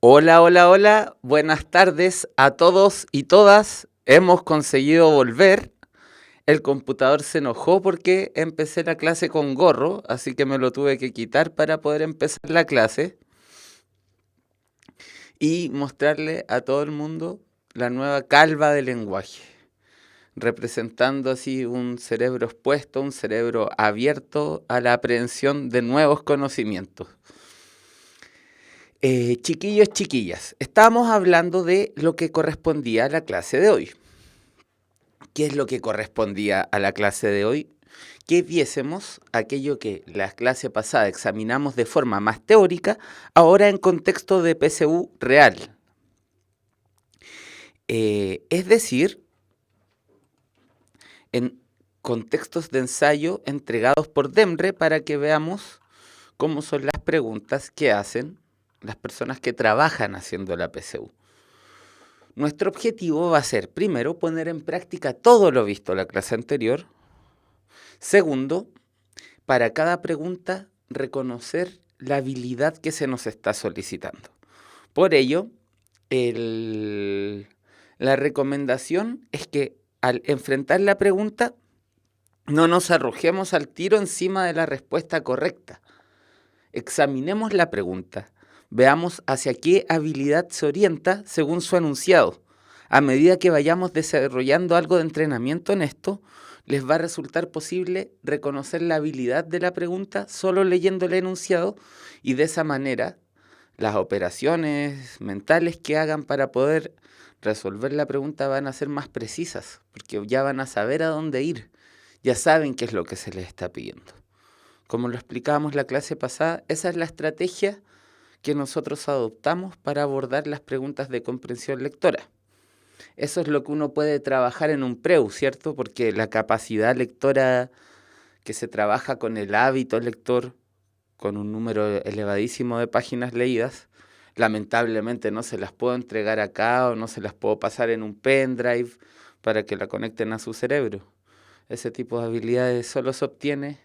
Hola, hola, hola, buenas tardes a todos y todas. Hemos conseguido volver. El computador se enojó porque empecé la clase con gorro, así que me lo tuve que quitar para poder empezar la clase y mostrarle a todo el mundo la nueva calva de lenguaje, representando así un cerebro expuesto, un cerebro abierto a la aprehensión de nuevos conocimientos. Chiquillos, chiquillas, estábamos hablando de lo que correspondía a la clase de hoy. ¿Qué es lo que correspondía a la clase de hoy? Que viésemos aquello que la clase pasada examinamos de forma más teórica, ahora en contexto de PSU real. Es decir, en contextos de ensayo entregados por DEMRE para que veamos cómo son las preguntas que hacen las personas que trabajan haciendo la PSU. Nuestro objetivo va a ser, primero, poner en práctica todo lo visto en la clase anterior. Segundo, para cada pregunta, reconocer la habilidad que se nos está solicitando. Por ello, la recomendación es que al enfrentar la pregunta, no nos arrojemos al tiro encima de la respuesta correcta. Examinemos la pregunta, veamos hacia qué habilidad se orienta según su enunciado. A medida que vayamos desarrollando algo de entrenamiento en esto, les va a resultar posible reconocer la habilidad de la pregunta solo leyendo el enunciado y de esa manera las operaciones mentales que hagan para poder resolver la pregunta van a ser más precisas, porque ya van a saber a dónde ir, ya saben qué es lo que se les está pidiendo. Como lo explicábamos la clase pasada, esa es la estrategia que nosotros adoptamos para abordar las preguntas de comprensión lectora. Eso es lo que uno puede trabajar en un PREU, ¿cierto? Porque la capacidad lectora que se trabaja con el hábito lector, con un número elevadísimo de páginas leídas, lamentablemente no se las puedo entregar acá o no se las puedo pasar en un pendrive para que la conecten a su cerebro. Ese tipo de habilidades solo se obtiene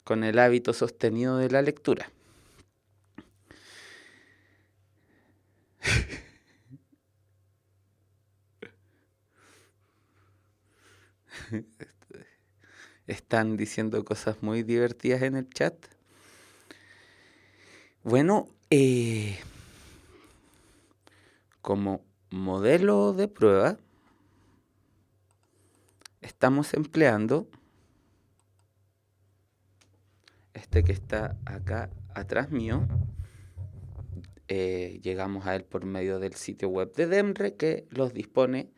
con el hábito sostenido de la lectura. Están diciendo cosas muy divertidas en el chat. Bueno, como modelo de prueba, estamos empleando este que está acá atrás mío. Llegamos a él por medio del sitio web de DEMRE, que los dispone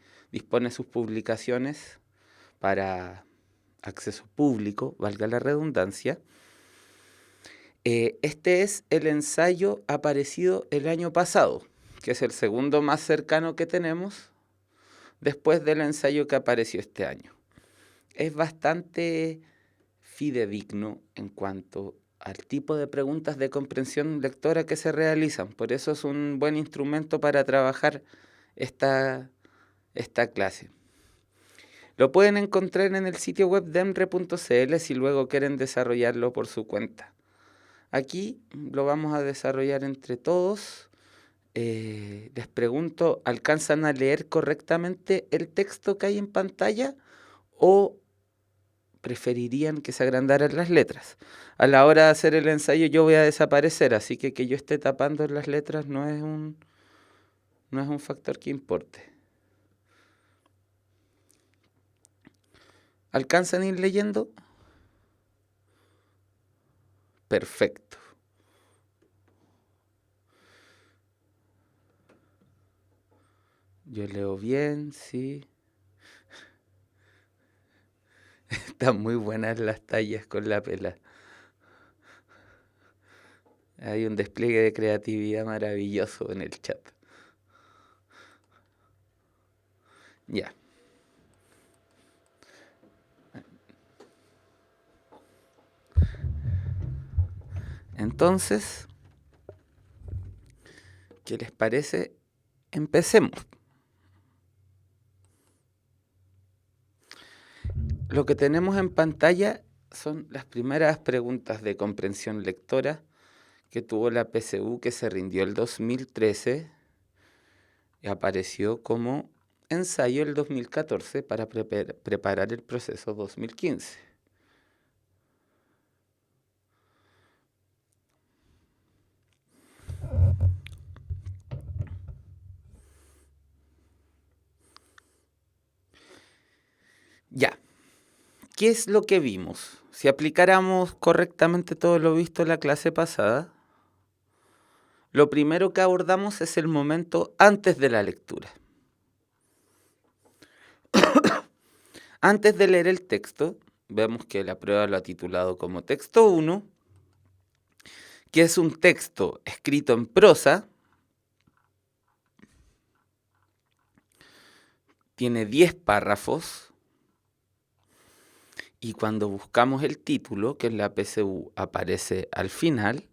sus publicaciones para acceso público, valga la redundancia. Este es el ensayo aparecido el año pasado, que es el segundo más cercano que tenemos después del ensayo que apareció este año. Es bastante fidedigno en cuanto al tipo de preguntas de comprensión lectora que se realizan. Por eso es un buen instrumento para trabajar esta clase. Lo pueden encontrar en el sitio web demre.cl si luego quieren desarrollarlo por su cuenta. Aquí lo vamos a desarrollar entre todos. Les pregunto, ¿alcanzan a leer correctamente el texto que hay en pantalla o preferirían que se agrandaran las letras? A la hora de hacer el ensayo yo voy a desaparecer, así que yo esté tapando las letras no es un factor que importe. ¿Alcanzan a ir leyendo? Perfecto. Yo leo bien, sí. Están muy buenas las tallas con la pela. Hay un despliegue de creatividad maravilloso en el chat. Ya. Entonces, ¿qué les parece? Empecemos. Lo que tenemos en pantalla son las primeras preguntas de comprensión lectora que tuvo la PSU que se rindió el 2013 y apareció como ensayo el 2014 para preparar el proceso 2015. Ya, ¿qué es lo que vimos? Si aplicáramos correctamente todo lo visto en la clase pasada, lo primero que abordamos es el momento antes de la lectura. Antes de leer el texto, vemos que la prueba lo ha titulado como texto 1, que es un texto escrito en prosa, tiene 10 párrafos, y cuando buscamos el título, que en la PSU aparece al final,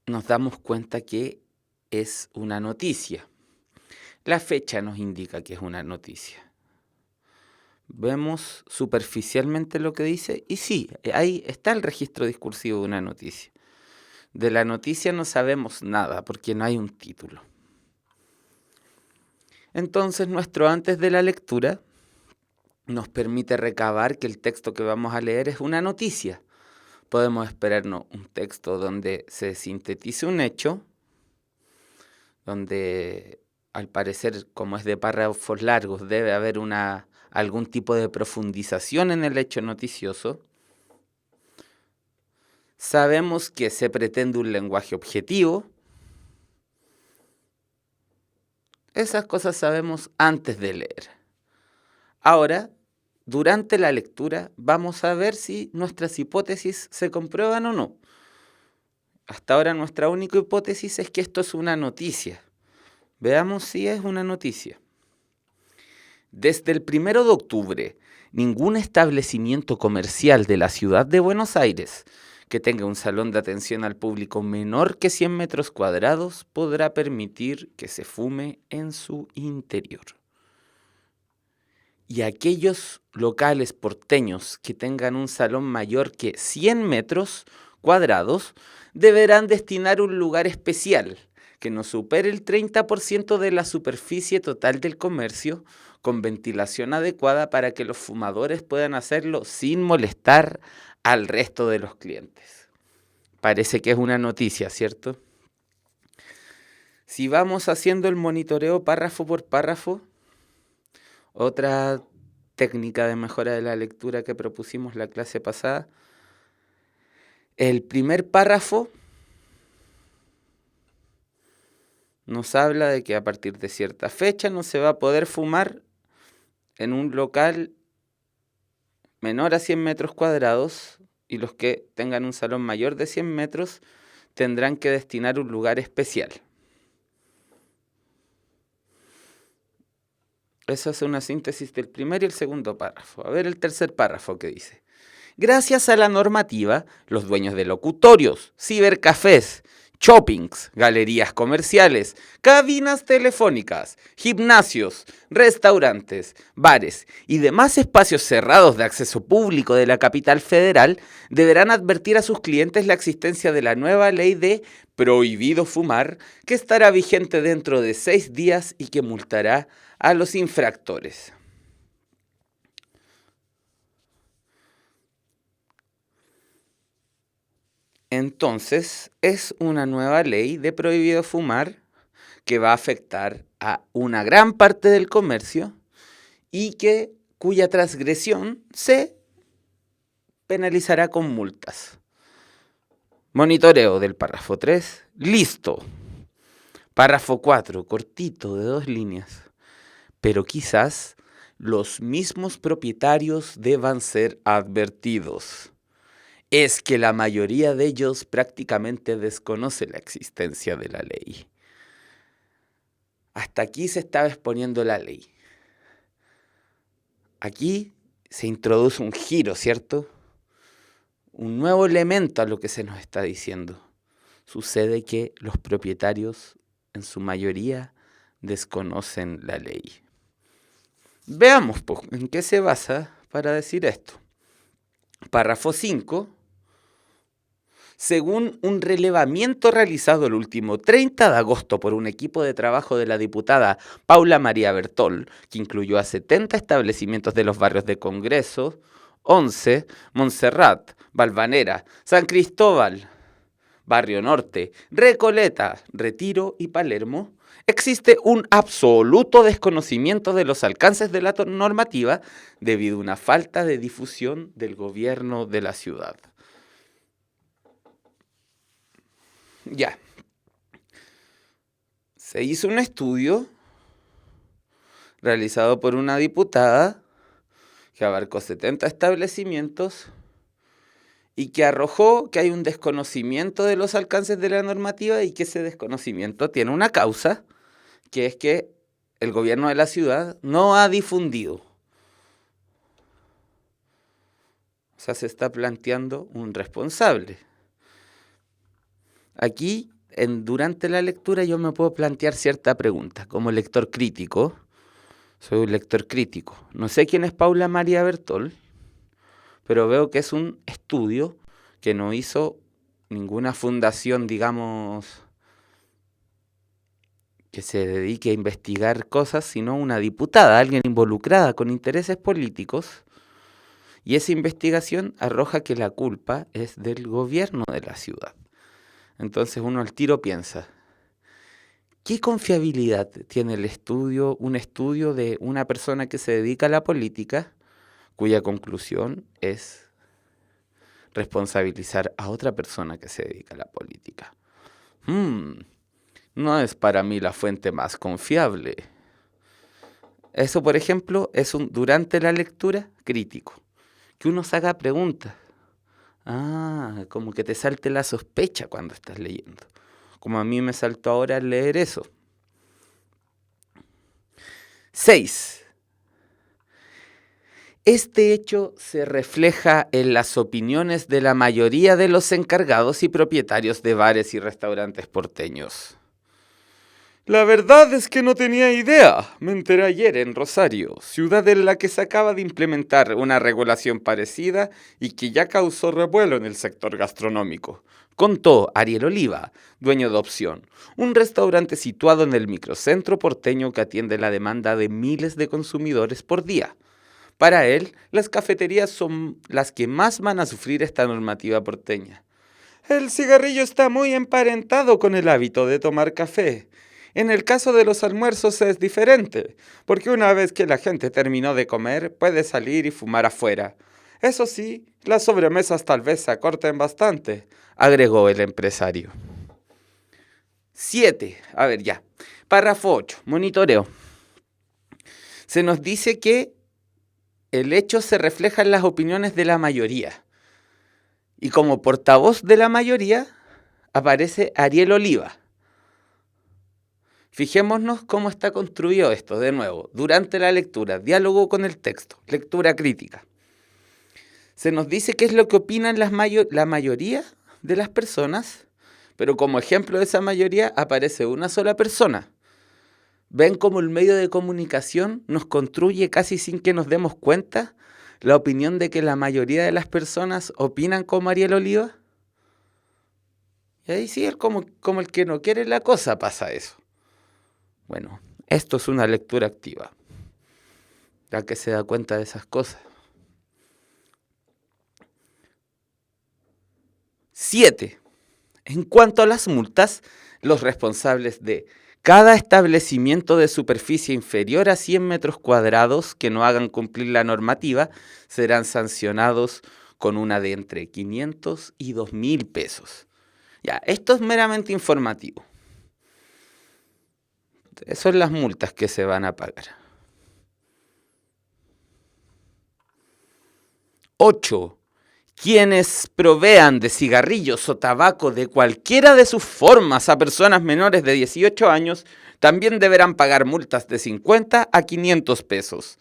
nos damos cuenta que es una noticia. La fecha nos indica que es una noticia. Vemos superficialmente lo que dice y sí, ahí está el registro discursivo de una noticia. De la noticia no sabemos nada porque no hay un título. Entonces nuestro antes de la lectura nos permite recabar que el texto que vamos a leer es una noticia. Podemos esperarnos un texto donde se sintetice un hecho, donde al parecer, como es de párrafos largos, debe haber algún tipo de profundización en el hecho noticioso. Sabemos que se pretende un lenguaje objetivo. Esas cosas sabemos antes de leer. Ahora, durante la lectura, vamos a ver si nuestras hipótesis se comprueban o no. Hasta ahora nuestra única hipótesis es que esto es una noticia. Veamos si es una noticia. Desde el 1 de octubre, ningún establecimiento comercial de la ciudad de Buenos Aires que tenga un salón de atención al público menor que 100 metros cuadrados podrá permitir que se fume en su interior. Y aquellos locales porteños que tengan un salón mayor que 100 metros cuadrados deberán destinar un lugar especial que no supere el 30% de la superficie total del comercio, con ventilación adecuada para que los fumadores puedan hacerlo sin molestar al resto de los clientes. Parece que es una noticia, ¿cierto? Si vamos haciendo el monitoreo párrafo por párrafo, otra técnica de mejora de la lectura que propusimos la clase pasada, el primer párrafo nos habla de que a partir de cierta fecha no se va a poder fumar en un local menor a 100 metros cuadrados y los que tengan un salón mayor de 100 metros tendrán que destinar un lugar especial. Eso es una síntesis del primer y el segundo párrafo. A ver el tercer párrafo que dice. Gracias a la normativa, los dueños de locutorios, cibercafés, shoppings, galerías comerciales, cabinas telefónicas, gimnasios, restaurantes, bares y demás espacios cerrados de acceso público de la capital federal deberán advertir a sus clientes la existencia de la nueva ley de prohibido fumar que estará vigente dentro de 6 días y que multará a los infractores. Entonces, es una nueva ley de prohibido fumar que va a afectar a una gran parte del comercio y cuya transgresión se penalizará con multas. Monitoreo del párrafo 3, listo. Párrafo 4, cortito, de 2 líneas. Pero quizás los mismos propietarios deban ser advertidos. Es que la mayoría de ellos prácticamente desconoce la existencia de la ley. Hasta aquí se estaba exponiendo la ley. Aquí se introduce un giro, ¿cierto? Un nuevo elemento a lo que se nos está diciendo. Sucede que los propietarios, en su mayoría, desconocen la ley. Veamos pues, en qué se basa para decir esto. Párrafo 5. Según un relevamiento realizado el último 30 de agosto por un equipo de trabajo de la diputada Paula María Bertol, que incluyó a 70 establecimientos de los barrios de Congreso, 11, Montserrat, Valvanera, San Cristóbal, Barrio Norte, Recoleta, Retiro y Palermo, existe un absoluto desconocimiento de los alcances de la normativa debido a una falta de difusión del gobierno de la ciudad. Ya. Se hizo un estudio realizado por una diputada que abarcó 70 establecimientos y que arrojó que hay un desconocimiento de los alcances de la normativa y que ese desconocimiento tiene una causa, que es que el gobierno de la ciudad no ha difundido. O sea, se está planteando un responsable. Aquí, durante la lectura, yo me puedo plantear cierta pregunta. Como lector crítico, soy un lector crítico. No sé quién es Paula María Bertol, pero veo que es un estudio que no hizo ninguna fundación, digamos, que se dedique a investigar cosas, sino una diputada, alguien involucrada con intereses políticos. Y esa investigación arroja que la culpa es del gobierno de la ciudad. Entonces uno al tiro piensa, ¿qué confiabilidad tiene un estudio de una persona que se dedica a la política, cuya conclusión es responsabilizar a otra persona que se dedica a la política? No es para mí la fuente más confiable. Eso, por ejemplo, es durante la lectura crítico, que uno se haga preguntas. Como que te salte la sospecha cuando estás leyendo. Como a mí me saltó ahora al leer eso. 6. Este hecho se refleja en las opiniones de la mayoría de los encargados y propietarios de bares y restaurantes porteños. La verdad es que no tenía idea. Me enteré ayer en Rosario, ciudad en la que se acaba de implementar una regulación parecida y que ya causó revuelo en el sector gastronómico. Contó Ariel Oliva, dueño de Opción, un restaurante situado en el microcentro porteño que atiende la demanda de miles de consumidores por día. Para él, las cafeterías son las que más van a sufrir esta normativa porteña. El cigarrillo está muy emparentado con el hábito de tomar café. En el caso de los almuerzos es diferente, porque una vez que la gente terminó de comer, puede salir y fumar afuera. Eso sí, las sobremesas tal vez se acorten bastante, agregó el empresario. 7. A ver ya. Párrafo 8. Monitoreo. Se nos dice que el hecho se refleja en las opiniones de la mayoría. Y como portavoz de la mayoría aparece Ariel Oliva. Fijémonos cómo está construido esto, de nuevo, durante la lectura, diálogo con el texto, lectura crítica. Se nos dice qué es lo que opinan la mayoría de las personas, pero como ejemplo de esa mayoría aparece una sola persona. ¿Ven cómo el medio de comunicación nos construye casi sin que nos demos cuenta la opinión de que la mayoría de las personas opinan como Ariel Oliva? Y ahí sí, como el que no quiere la cosa pasa eso. Bueno, esto es una lectura activa, ya que se da cuenta de esas cosas. 7. En cuanto a las multas, los responsables de cada establecimiento de superficie inferior a 100 metros cuadrados que no hagan cumplir la normativa serán sancionados con una de entre 500 y 2.000 pesos. Ya, esto es meramente informativo. Esas son las multas que se van a pagar. 8. Quienes provean de cigarrillos o tabaco de cualquiera de sus formas a personas menores de 18 años también deberán pagar multas de 50 a 500 pesos.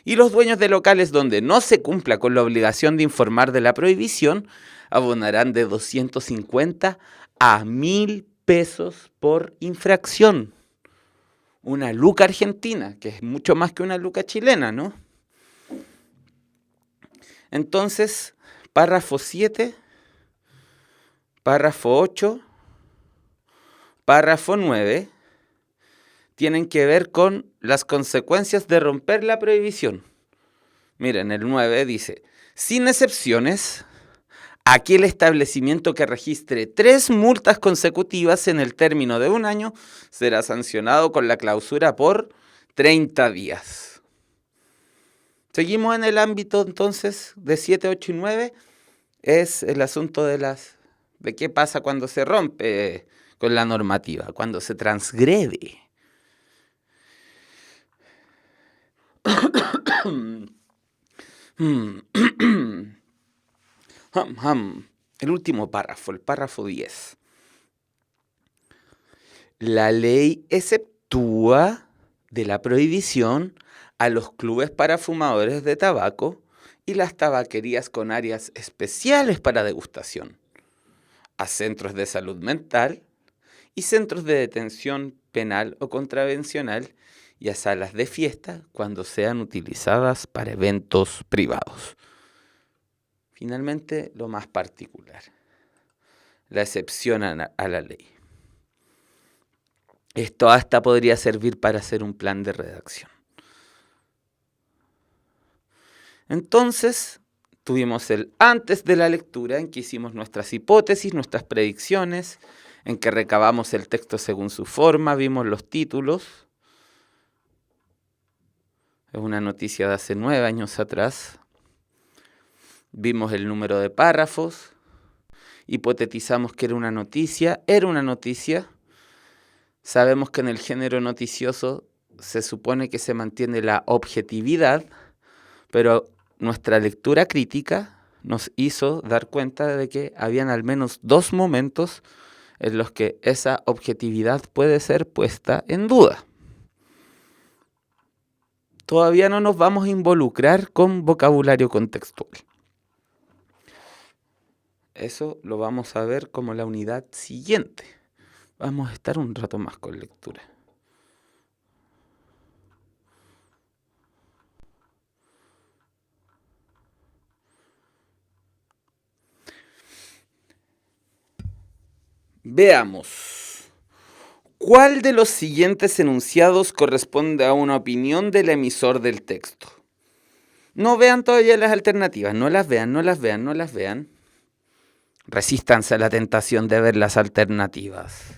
Y los dueños de locales donde no se cumpla con la obligación de informar de la prohibición abonarán de 250 a 1.000 pesos por infracción. una luca argentina, que es mucho más que una luca chilena, ¿no? Entonces, párrafo 7, párrafo 8, párrafo 9, tienen que ver con las consecuencias de romper la prohibición. Miren, el 9 dice, sin excepciones, aquel establecimiento que registre 3 multas consecutivas en el término de un año será sancionado con la clausura por 30 días. Seguimos en el ámbito entonces de 7, 8 y 9. Es el asunto de qué pasa cuando se rompe con la normativa, cuando se transgrede. El último párrafo, el párrafo 10. La ley exceptúa de la prohibición a los clubes para fumadores de tabaco y las tabaquerías con áreas especiales para degustación, a centros de salud mental y centros de detención penal o contravencional y a salas de fiesta cuando sean utilizadas para eventos privados. Finalmente, lo más particular, la excepción a la ley. Esto hasta podría servir para hacer un plan de redacción. Entonces, tuvimos el antes de la lectura, en que hicimos nuestras hipótesis, nuestras predicciones, en que recabamos el texto según su forma, vimos los títulos. Es una noticia de hace 9 años atrás. Vimos el número de párrafos, hipotetizamos que era una noticia. Sabemos que en el género noticioso se supone que se mantiene la objetividad, pero nuestra lectura crítica nos hizo dar cuenta de que habían al menos 2 momentos en los que esa objetividad puede ser puesta en duda. Todavía no nos vamos a involucrar con vocabulario contextual. Eso lo vamos a ver como la unidad siguiente. Vamos a estar un rato más con lectura. Veamos. ¿Cuál de los siguientes enunciados corresponde a una opinión del emisor del texto? No vean todavía las alternativas, no las vean. Resístanse a la tentación de ver las alternativas.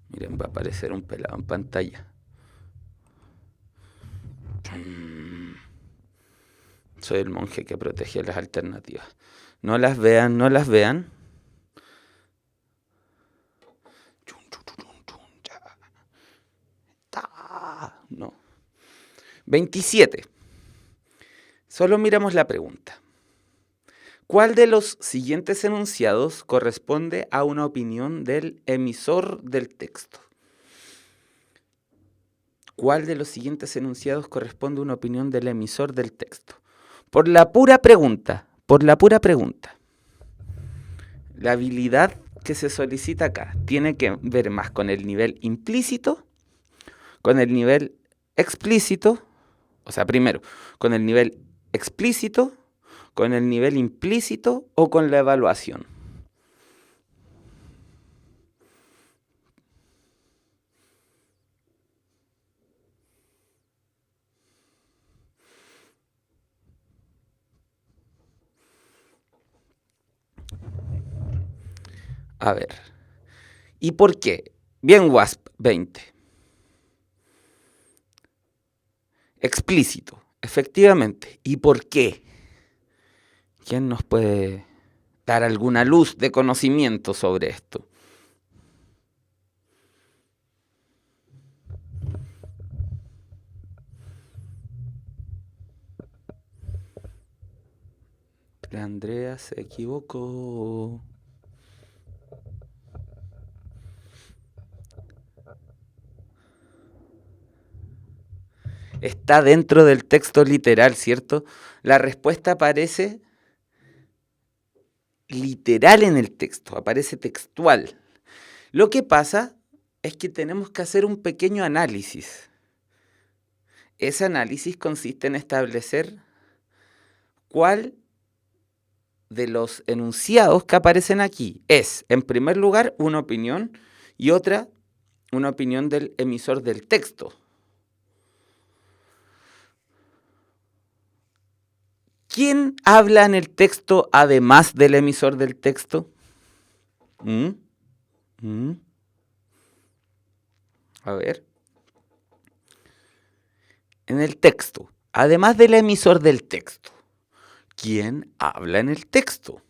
Miren, va a aparecer un pelado en pantalla. Soy el monje que protege las alternativas. No las vean. No. 27. Solo miramos la pregunta. ¿Cuál de los siguientes enunciados corresponde a una opinión del emisor del texto? ¿Cuál de los siguientes enunciados corresponde a una opinión del emisor del texto? Por la pura pregunta. La habilidad que se solicita acá tiene que ver más con el nivel implícito, con el nivel explícito, o sea, primero, con el nivel explícito, con el nivel implícito o con la evaluación. A ver. ¿Y por qué? Bien, WASP 20. Explícito, efectivamente. ¿Y por qué? ¿Quién nos puede dar alguna luz de conocimiento sobre esto? Andrea se equivocó. está dentro del texto literal, ¿cierto? La respuesta aparece literal en el texto, aparece textual. Lo que pasa es que tenemos que hacer un pequeño análisis. Ese análisis consiste en establecer cuál de los enunciados que aparecen aquí es, en primer lugar, una opinión y otra, una opinión del emisor del texto. ¿Quién habla en el texto además del emisor del texto? A ver. En el texto, además del emisor del texto, ¿quién habla en el texto?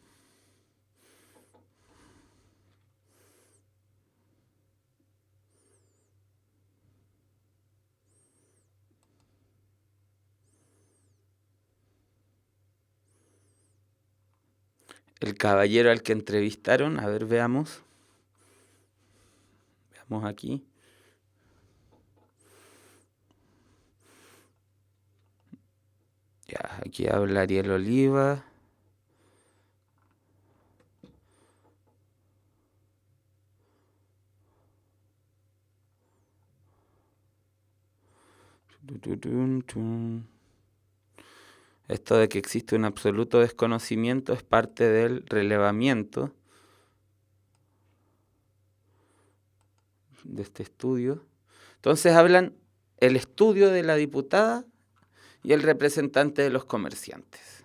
El caballero al que entrevistaron, a ver, veamos. Veamos aquí. Ya, aquí habla Ariel Oliva. Esto de que existe un absoluto desconocimiento es parte del relevamiento de este estudio. Entonces hablan el estudio de la diputada y el representante de los comerciantes.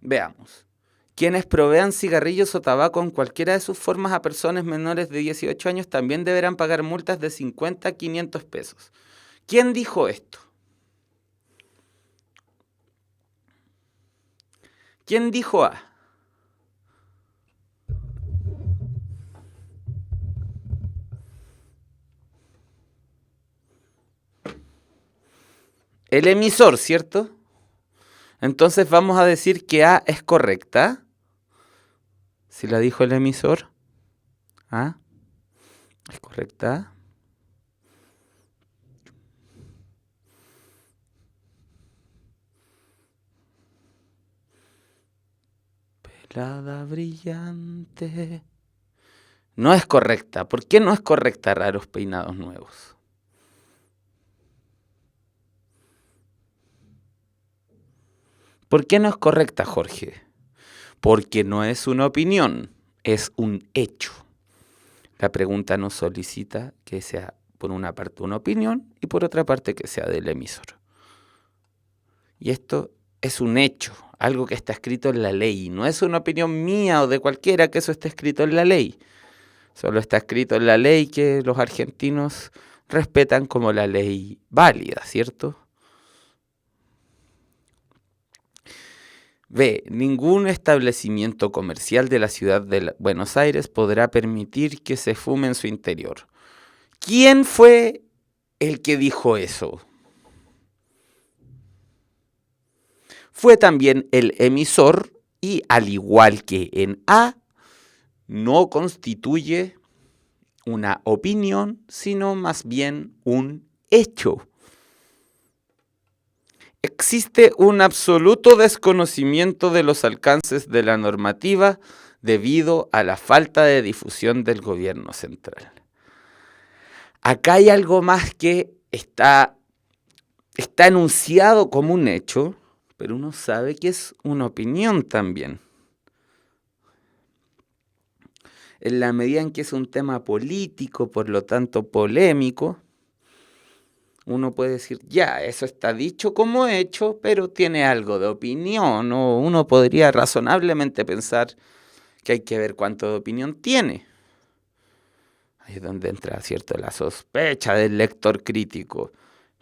Veamos. Quienes provean cigarrillos o tabaco en cualquiera de sus formas a personas menores de 18 años también deberán pagar multas de 50 a 500 pesos. ¿Quién dijo esto? ¿Quién dijo A? El emisor, ¿cierto? Entonces vamos a decir que A es correcta. Si la dijo el emisor, A es correcta. Pelada brillante. No es correcta. ¿Por qué no es correcta, raros peinados nuevos? ¿Por qué no es correcta, Jorge? Porque no es una opinión, es un hecho. La pregunta nos solicita que sea por una parte una opinión y por otra parte que sea del emisor. Y esto es un hecho, algo que está escrito en la ley. No es una opinión mía o de cualquiera que eso esté escrito en la ley. Solo está escrito en la ley que los argentinos respetan como la ley válida, ¿cierto? B. Ningún establecimiento comercial de la ciudad de Buenos Aires podrá permitir que se fume en su interior. ¿Quién fue el que dijo eso? Fue también el emisor y, al igual que en A, no constituye una opinión, sino más bien un hecho. Existe un absoluto desconocimiento de los alcances de la normativa debido a la falta de difusión del gobierno central. Acá hay algo más que está enunciado como un hecho, pero uno sabe que es una opinión también. En la medida en que es un tema político, por lo tanto polémico, uno puede decir, ya, eso está dicho como hecho, pero tiene algo de opinión, o uno podría razonablemente pensar que hay que ver cuánto de opinión tiene. Ahí es donde entra, ¿cierto?, la sospecha del lector crítico,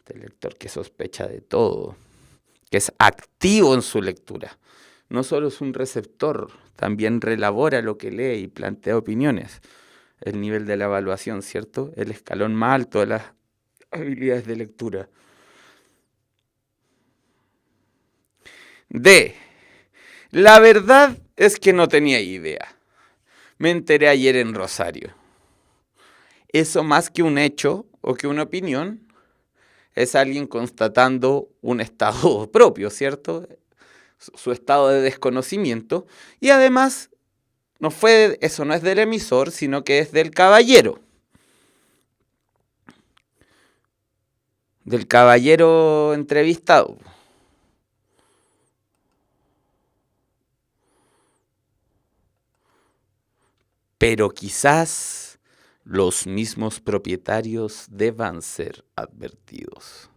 del lector que sospecha de todo, que es activo en su lectura. No solo es un receptor, también relabora lo que lee y plantea opiniones. El nivel de la evaluación, ¿cierto?, el escalón más alto de las habilidades de lectura. D. La verdad es que no tenía idea. Me enteré ayer en Rosario. Eso, más que un hecho o que una opinión, es alguien constatando un estado propio, ¿cierto? Su estado de desconocimiento. Y además, eso no es del emisor, sino que es del caballero. Del caballero entrevistado. Pero quizás los mismos propietarios deban ser advertidos.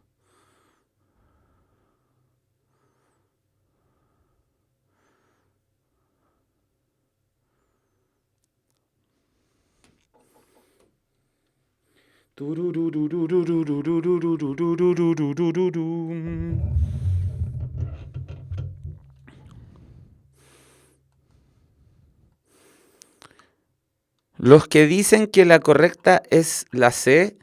Los que dicen que la correcta es la C,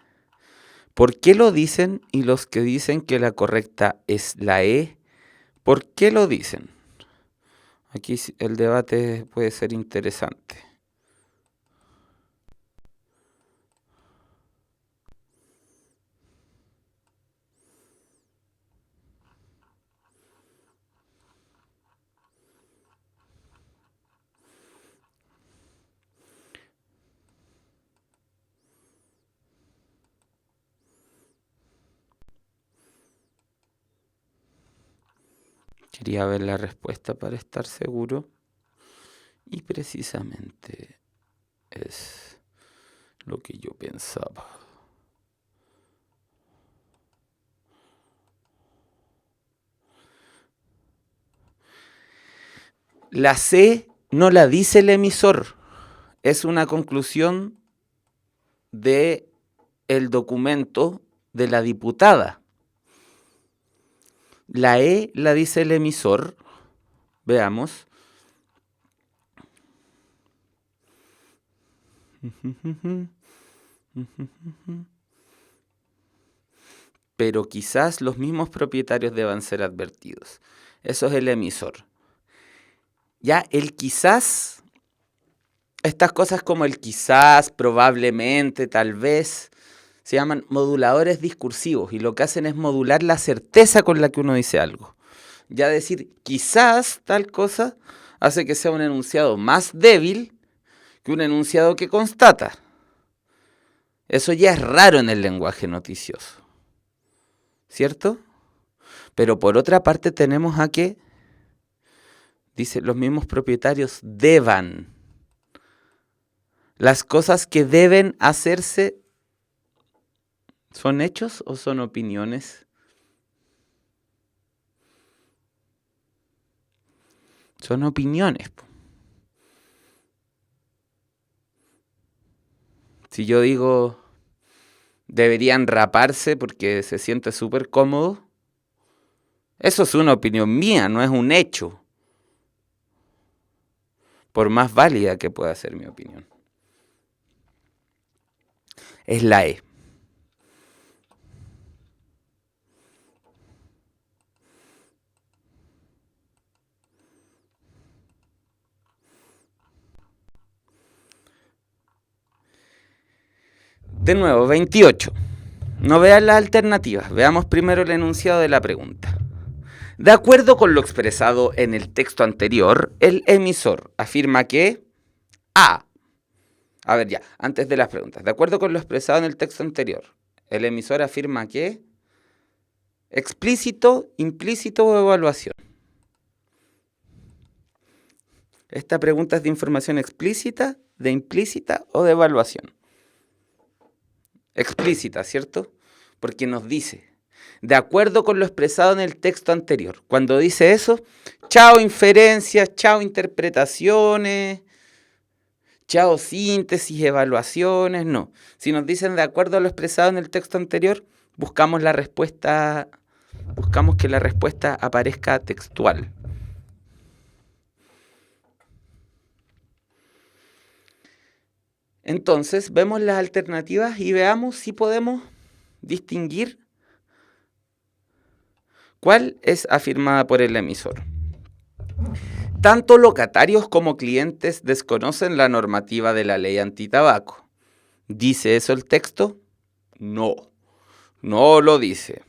¿por qué lo dicen? Y los que dicen que la correcta es la E, ¿por qué lo dicen? Aquí el debate puede ser interesante. Quería ver la respuesta para estar seguro. Y precisamente es lo que yo pensaba. La C no la dice el emisor. Es una conclusión del documento de la diputada. La E la dice el emisor. Veamos. Pero quizás los mismos propietarios deban ser advertidos. Eso es el emisor. Ya el quizás, estas cosas como el quizás, probablemente, tal vez, se llaman moduladores discursivos y lo que hacen es modular la certeza con la que uno dice algo. Ya decir quizás tal cosa hace que sea un enunciado más débil que un enunciado que constata. Eso ya es raro en el lenguaje noticioso, ¿cierto? Pero por otra parte tenemos a que, dice, los mismos propietarios deban. Las cosas que deben hacerse, ¿son hechos o son opiniones? Son opiniones. Si yo digo, deberían raparse porque se siente súper cómodo, eso es una opinión mía, no es un hecho. Por más válida que pueda ser mi opinión. Es la E. De nuevo, 28. No vean las alternativas, veamos primero el enunciado de la pregunta. De acuerdo con lo expresado en el texto anterior, el emisor afirma que A. A ver ya, antes de las preguntas. De acuerdo con lo expresado en el texto anterior, el emisor afirma que explícito, implícito o evaluación. Esta pregunta es de información explícita, de implícita o de evaluación. Explícita, ¿cierto? Porque nos dice, de acuerdo con lo expresado en el texto anterior. Cuando dice eso, chao inferencias, chao interpretaciones, chao síntesis, evaluaciones, no. Si nos dicen de acuerdo a lo expresado en el texto anterior, buscamos que la respuesta aparezca textual. Entonces, vemos las alternativas y veamos si podemos distinguir cuál es afirmada por el emisor. Tanto locatarios como clientes desconocen la normativa de la ley antitabaco. ¿Dice eso el texto? No. No lo dice.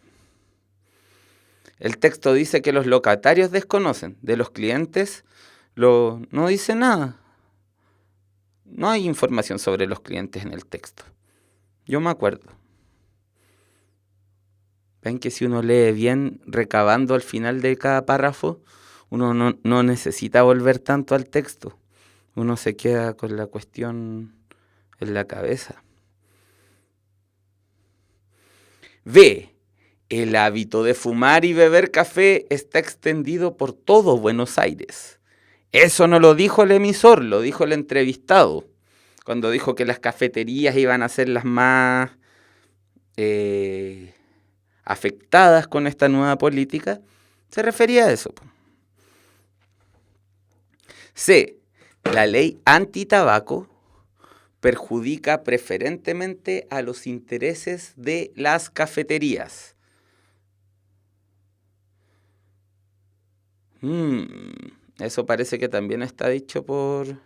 El texto dice que los locatarios desconocen, de los clientes no dice nada. No hay información sobre los clientes en el texto. Yo me acuerdo. Ven que si uno lee bien, recabando al final de cada párrafo, uno no necesita volver tanto al texto. Uno se queda con la cuestión en la cabeza. B. El hábito de fumar y beber café está extendido por todo Buenos Aires. Eso no lo dijo el emisor, lo dijo el entrevistado. Cuando dijo que las cafeterías iban a ser las más afectadas con esta nueva política, se refería a eso. C. La ley antitabaco perjudica preferentemente a los intereses de las cafeterías. Eso parece que también está dicho por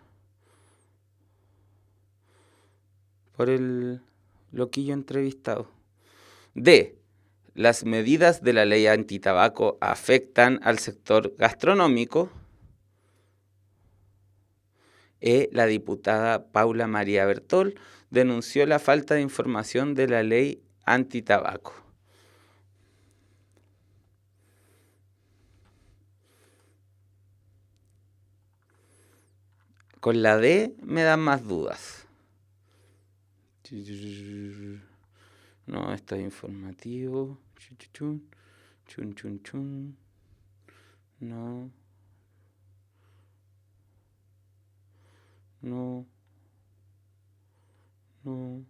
el loquillo entrevistado. D. Las medidas de la ley antitabaco afectan al sector gastronómico. E. La diputada Paula María Bertol denunció la falta de información de la ley antitabaco. Con la D me dan más dudas. No, esto es informativo. Chun, chun, chun. No. No. No.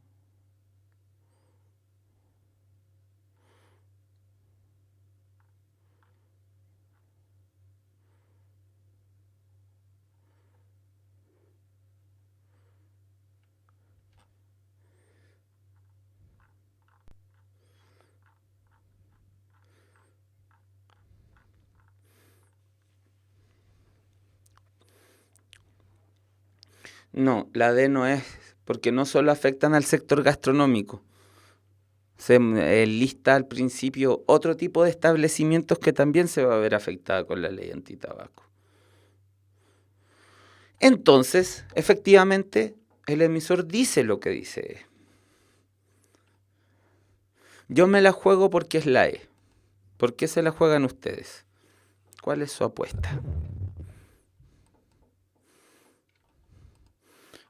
No, la D no es, porque no solo afectan al sector gastronómico. Se lista al principio otro tipo de establecimientos que también se va a ver afectada con la ley antitabaco. Entonces, efectivamente, el emisor dice lo que dice. Yo me la juego porque es la E. ¿Por qué se la juegan ustedes? ¿Cuál es su apuesta?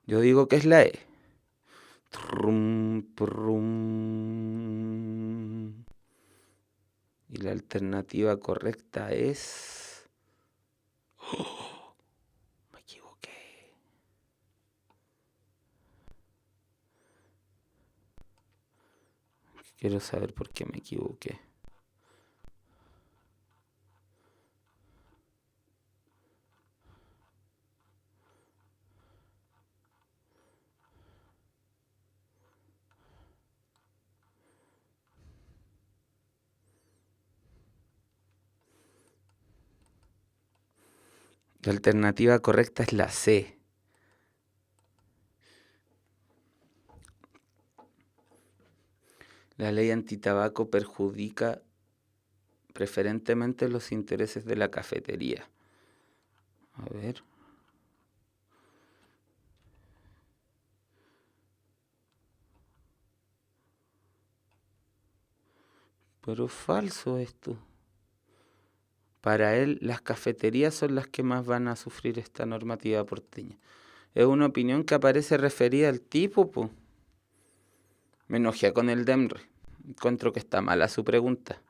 Yo digo que es la E. Trum, trum. Y la alternativa correcta es... ¡Oh! Me equivoqué. Quiero saber por qué me equivoqué. La alternativa correcta es la C. La ley antitabaco perjudica preferentemente los intereses de la cafetería. A ver. Pero es falso esto. Para él, las cafeterías son las que más van a sufrir esta normativa porteña. Es una opinión que aparece referida al tipo, po. Me enojé con el DEMRE. Encuentro que está mala su pregunta.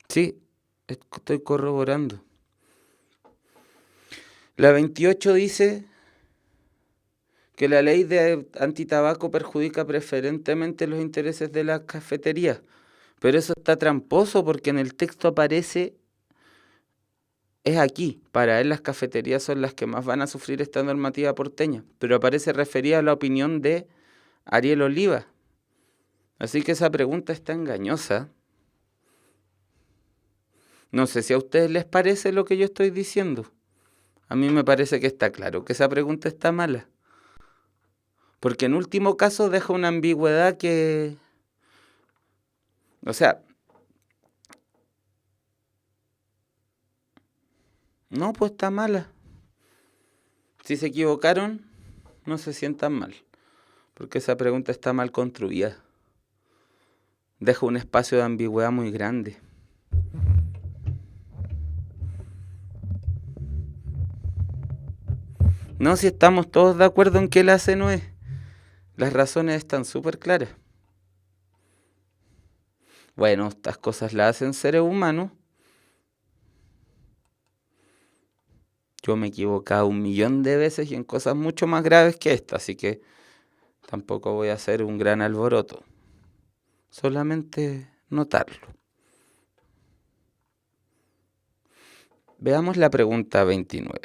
Sí, estoy corroborando. La 28 dice que la ley de antitabaco perjudica preferentemente los intereses de las cafeterías. Pero eso está tramposo porque en el texto aparece, es aquí. Para él las cafeterías son las que más van a sufrir esta normativa porteña. Pero aparece referida a la opinión de Ariel Oliva. Así que esa pregunta está engañosa. No sé si a ustedes les parece lo que yo estoy diciendo. A mí me parece que está claro que esa pregunta está mala. Porque en último caso deja una ambigüedad que... O sea... No, pues está mala. Si se equivocaron, no se sientan mal. Porque esa pregunta está mal construida. Deja un espacio de ambigüedad muy grande. No, si estamos todos de acuerdo en que la C no es. Las razones están súper claras. Bueno, estas cosas las hacen seres humanos. Yo me he equivocado 1.000.000 de veces y en cosas mucho más graves que esta, así que tampoco voy a hacer un gran alboroto. Solamente notarlo. Veamos la pregunta 29.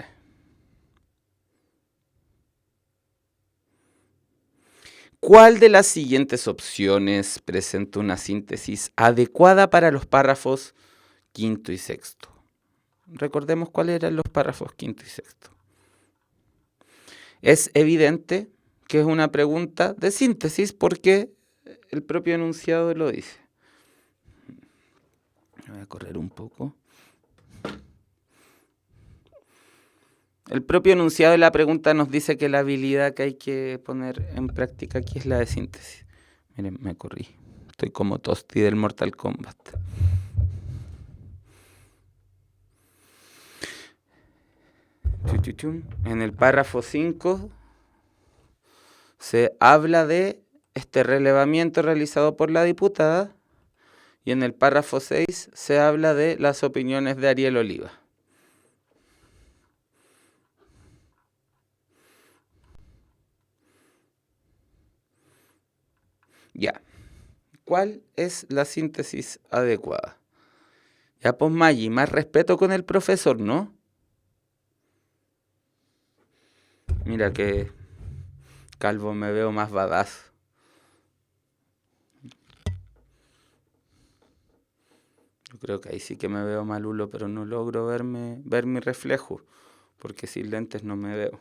¿Cuál de las siguientes opciones presenta una síntesis adecuada para los párrafos quinto y sexto? Recordemos cuáles eran los párrafos quinto y sexto. Es evidente que es una pregunta de síntesis porque el propio enunciado lo dice. Voy a correr un poco. El propio enunciado de la pregunta nos dice que la habilidad que hay que poner en práctica aquí es la de síntesis. Miren, me corrí. Estoy como Tosti del Mortal Kombat. En el párrafo 5 se habla de este relevamiento realizado por la diputada y en el párrafo 6 se habla de las opiniones de Ariel Oliva. Ya. ¿Cuál es la síntesis adecuada? Ya, pues Maggi, más respeto con el profesor, ¿no? Mira que calvo me veo más badass. Yo creo que ahí sí que me veo malulo, pero no logro ver mi reflejo, porque sin lentes no me veo.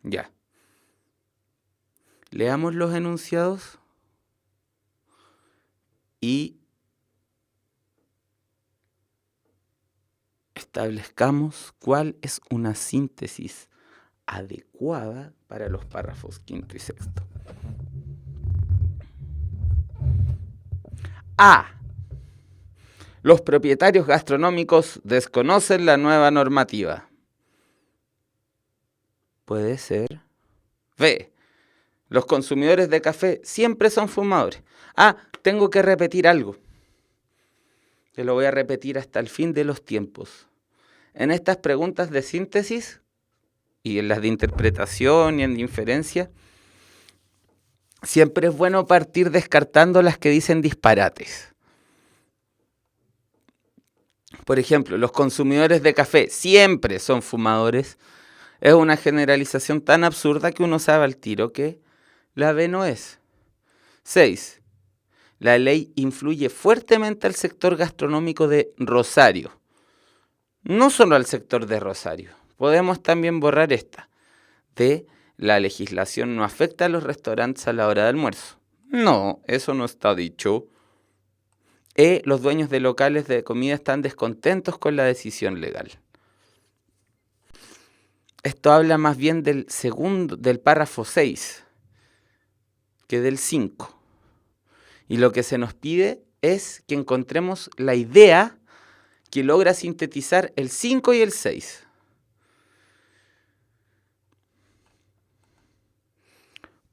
Ya. Leamos los enunciados y establezcamos cuál es una síntesis adecuada para los párrafos quinto y sexto. A. Los propietarios gastronómicos desconocen la nueva normativa. Puede ser. B. Los consumidores de café siempre son fumadores. Ah, tengo que repetir algo. Te lo voy a repetir hasta el fin de los tiempos. En estas preguntas de síntesis y en las de interpretación y en de inferencia, siempre es bueno partir descartando las que dicen disparates. Por ejemplo, los consumidores de café siempre son fumadores. Es una generalización tan absurda que uno sabe al tiro que la B no es. 6. La ley influye fuertemente al sector gastronómico de Rosario. No solo al sector de Rosario. Podemos también borrar esta. D. La legislación no afecta a los restaurantes a la hora de almuerzo. No, eso no está dicho. E. Los dueños de locales de comida están descontentos con la decisión legal. Esto habla más bien del párrafo 6 que del 5. Y lo que se nos pide es que encontremos la idea que logra sintetizar el 5 y el 6.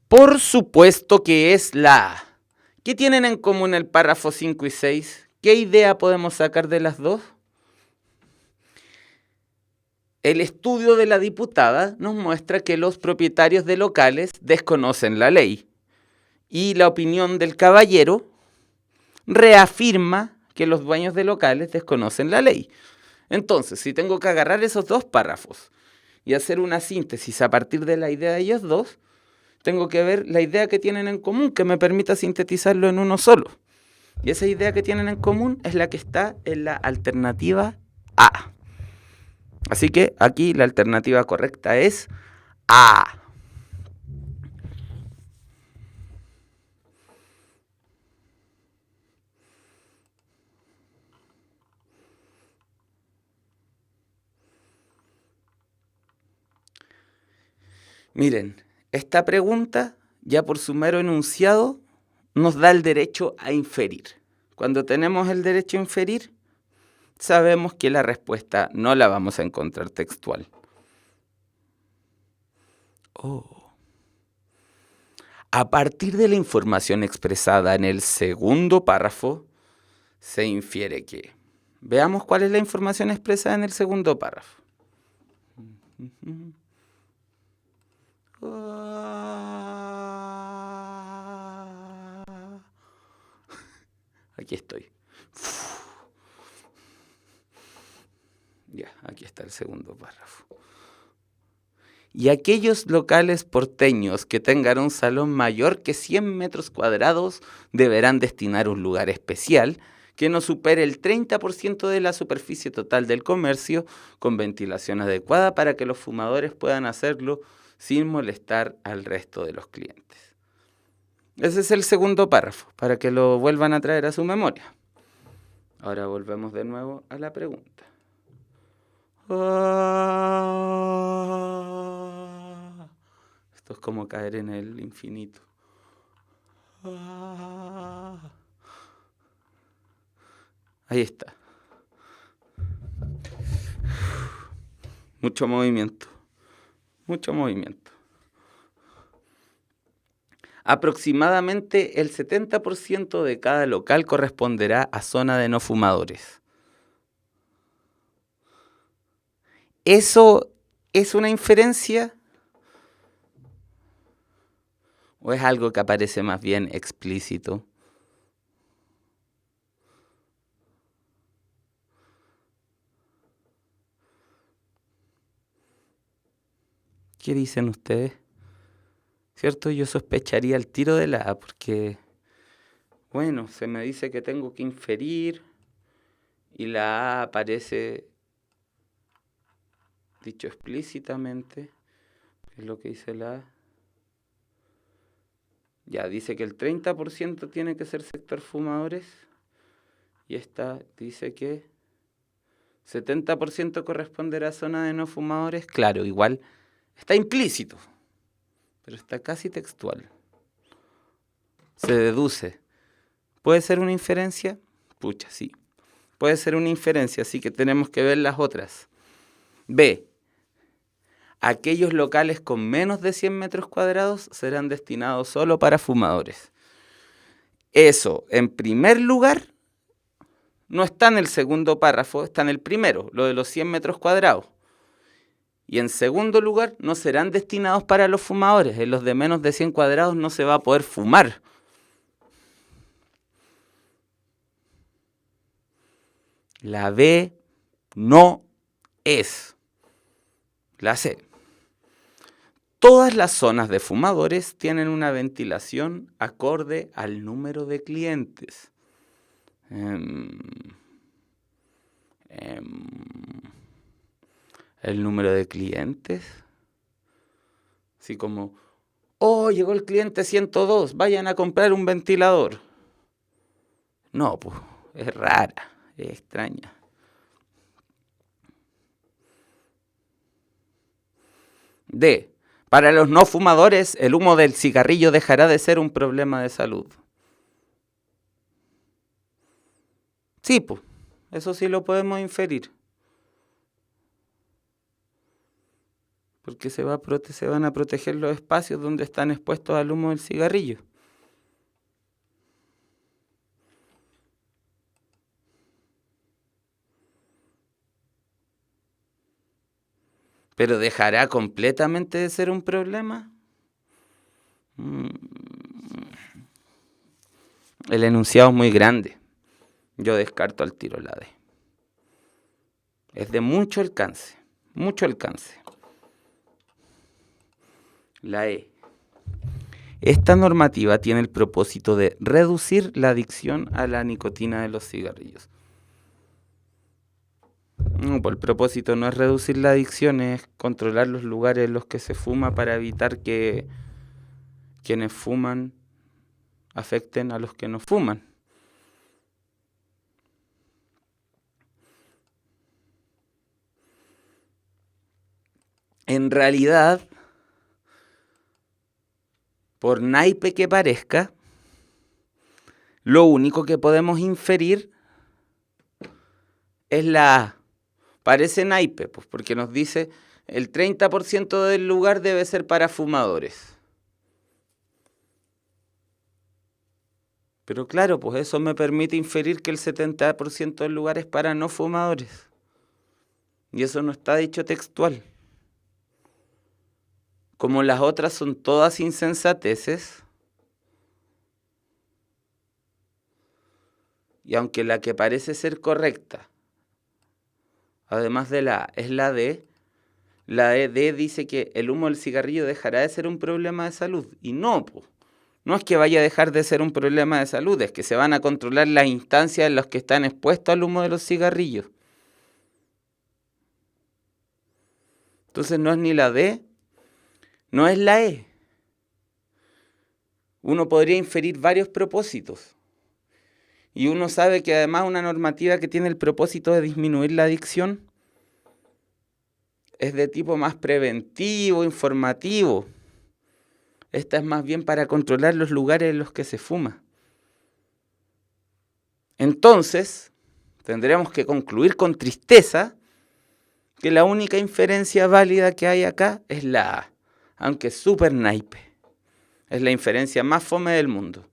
Por supuesto que es la A. ¿Qué tienen en común el párrafo 5 y 6? ¿Qué idea podemos sacar de las dos? El estudio de la diputada nos muestra que los propietarios de locales desconocen la ley y la opinión del caballero reafirma que los dueños de locales desconocen la ley. Entonces, si tengo que agarrar esos dos párrafos y hacer una síntesis a partir de la idea de ellos dos, tengo que ver la idea que tienen en común que me permita sintetizarlo en uno solo. Y esa idea que tienen en común es la que está en la alternativa A. Así que aquí la alternativa correcta es A. Miren, esta pregunta, ya por su mero enunciado, nos da el derecho a inferir. Cuando tenemos el derecho a inferir, sabemos que la respuesta no la vamos a encontrar textual. A partir de la información expresada en el segundo párrafo, se infiere que... Veamos cuál es la información expresada en el segundo párrafo. Aquí estoy. Ya, aquí está el segundo párrafo. Y aquellos locales porteños que tengan un salón mayor que 100 metros cuadrados deberán destinar un lugar especial que no supere el 30% de la superficie total del comercio con ventilación adecuada para que los fumadores puedan hacerlo sin molestar al resto de los clientes. Ese es el segundo párrafo, para que lo vuelvan a traer a su memoria. Ahora volvemos de nuevo a la pregunta. Esto es como caer en el infinito. Ahí está. Mucho movimiento. Mucho movimiento. Aproximadamente el 70% de cada local corresponderá a zona de no fumadores. ¿Eso es una inferencia? ¿O es algo que aparece más bien explícito? ¿Qué dicen ustedes? ¿Cierto? Yo sospecharía el tiro de la A porque, bueno, se me dice que tengo que inferir y la A aparece dicho explícitamente. ¿Qué es lo que dice la A? Ya, dice que el 30% tiene que ser sector fumadores y esta dice que 70% corresponderá a zona de no fumadores. Claro, igual está implícito, pero está casi textual. Se deduce. ¿Puede ser una inferencia? Pucha, sí. Puede ser una inferencia, así que tenemos que ver las otras. B. Aquellos locales con menos de 100 metros cuadrados serán destinados solo para fumadores. Eso, en primer lugar, no está en el segundo párrafo, está en el primero, lo de los 100 metros cuadrados. Y en segundo lugar, no serán destinados para los fumadores. En los de menos de 100 cuadrados no se va a poder fumar. La B no es. La C. Todas las zonas de fumadores tienen una ventilación acorde al número de clientes. El número de clientes. Así como, oh, llegó el cliente 102, vayan a comprar un ventilador. No, pues, es rara, es extraña. D. Para los no fumadores, el humo del cigarrillo dejará de ser un problema de salud. Sí, pues, eso sí lo podemos inferir. Porque se van a proteger los espacios donde están expuestos al humo del cigarrillo. ¿Pero dejará completamente de ser un problema? El enunciado es muy grande. Yo descarto al tiro la D. Es de mucho alcance, mucho alcance. La E. Esta normativa tiene el propósito de reducir la adicción a la nicotina de los cigarrillos. No, pues el propósito no es reducir la adicción, es controlar los lugares en los que se fuma para evitar que quienes fuman afecten a los que no fuman. En realidad, por naipe que parezca, lo único que podemos inferir es la A. Parece naipe, pues porque nos dice el 30% del lugar debe ser para fumadores. Pero claro, pues eso me permite inferir que el 70% del lugar es para no fumadores. Y eso no está dicho textual. Como las otras son todas insensateces, y aunque la que parece ser correcta, además de la A, es la D dice que el humo del cigarrillo dejará de ser un problema de salud. Y no, pues. No es que vaya a dejar de ser un problema de salud, es que se van a controlar las instancias en las que están expuestos al humo de los cigarrillos. Entonces no es ni la D, no es la E. Uno podría inferir varios propósitos. Y uno sabe que además una normativa que tiene el propósito de disminuir la adicción es de tipo más preventivo, informativo. Esta es más bien para controlar los lugares en los que se fuma. Entonces, tendremos que concluir con tristeza que la única inferencia válida que hay acá es la A, aunque es súper naipe. Es la inferencia más fome del mundo.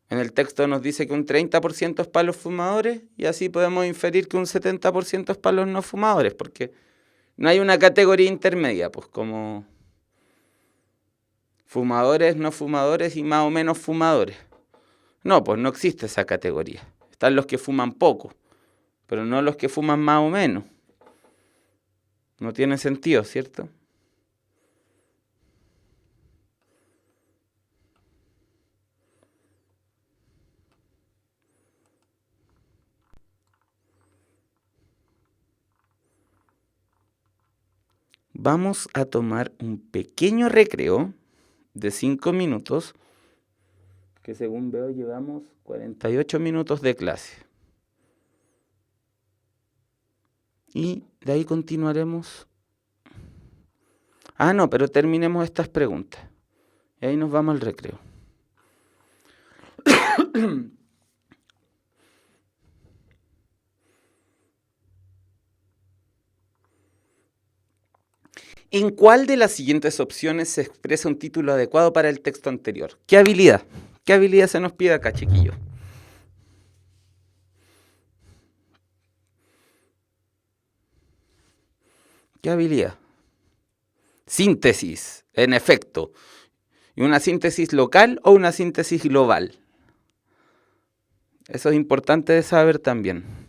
En el texto nos dice que un 30% es para los fumadores y así podemos inferir que un 70% es para los no fumadores, porque no hay una categoría intermedia, pues como fumadores, no fumadores y más o menos fumadores. No, pues no existe esa categoría. Están los que fuman poco, pero no los que fuman más o menos. No tiene sentido, ¿cierto? Vamos a tomar un pequeño recreo de 5 minutos, que según veo llevamos 48 minutos de clase. Y de ahí continuaremos. No, pero terminemos estas preguntas. Y ahí nos vamos al recreo. ¿En cuál de las siguientes opciones se expresa un título adecuado para el texto anterior? ¿Qué habilidad? ¿Qué habilidad se nos pide acá, chiquillos? ¿Qué habilidad? Síntesis, en efecto. ¿Y una síntesis local o una síntesis global? Eso es importante de saber también.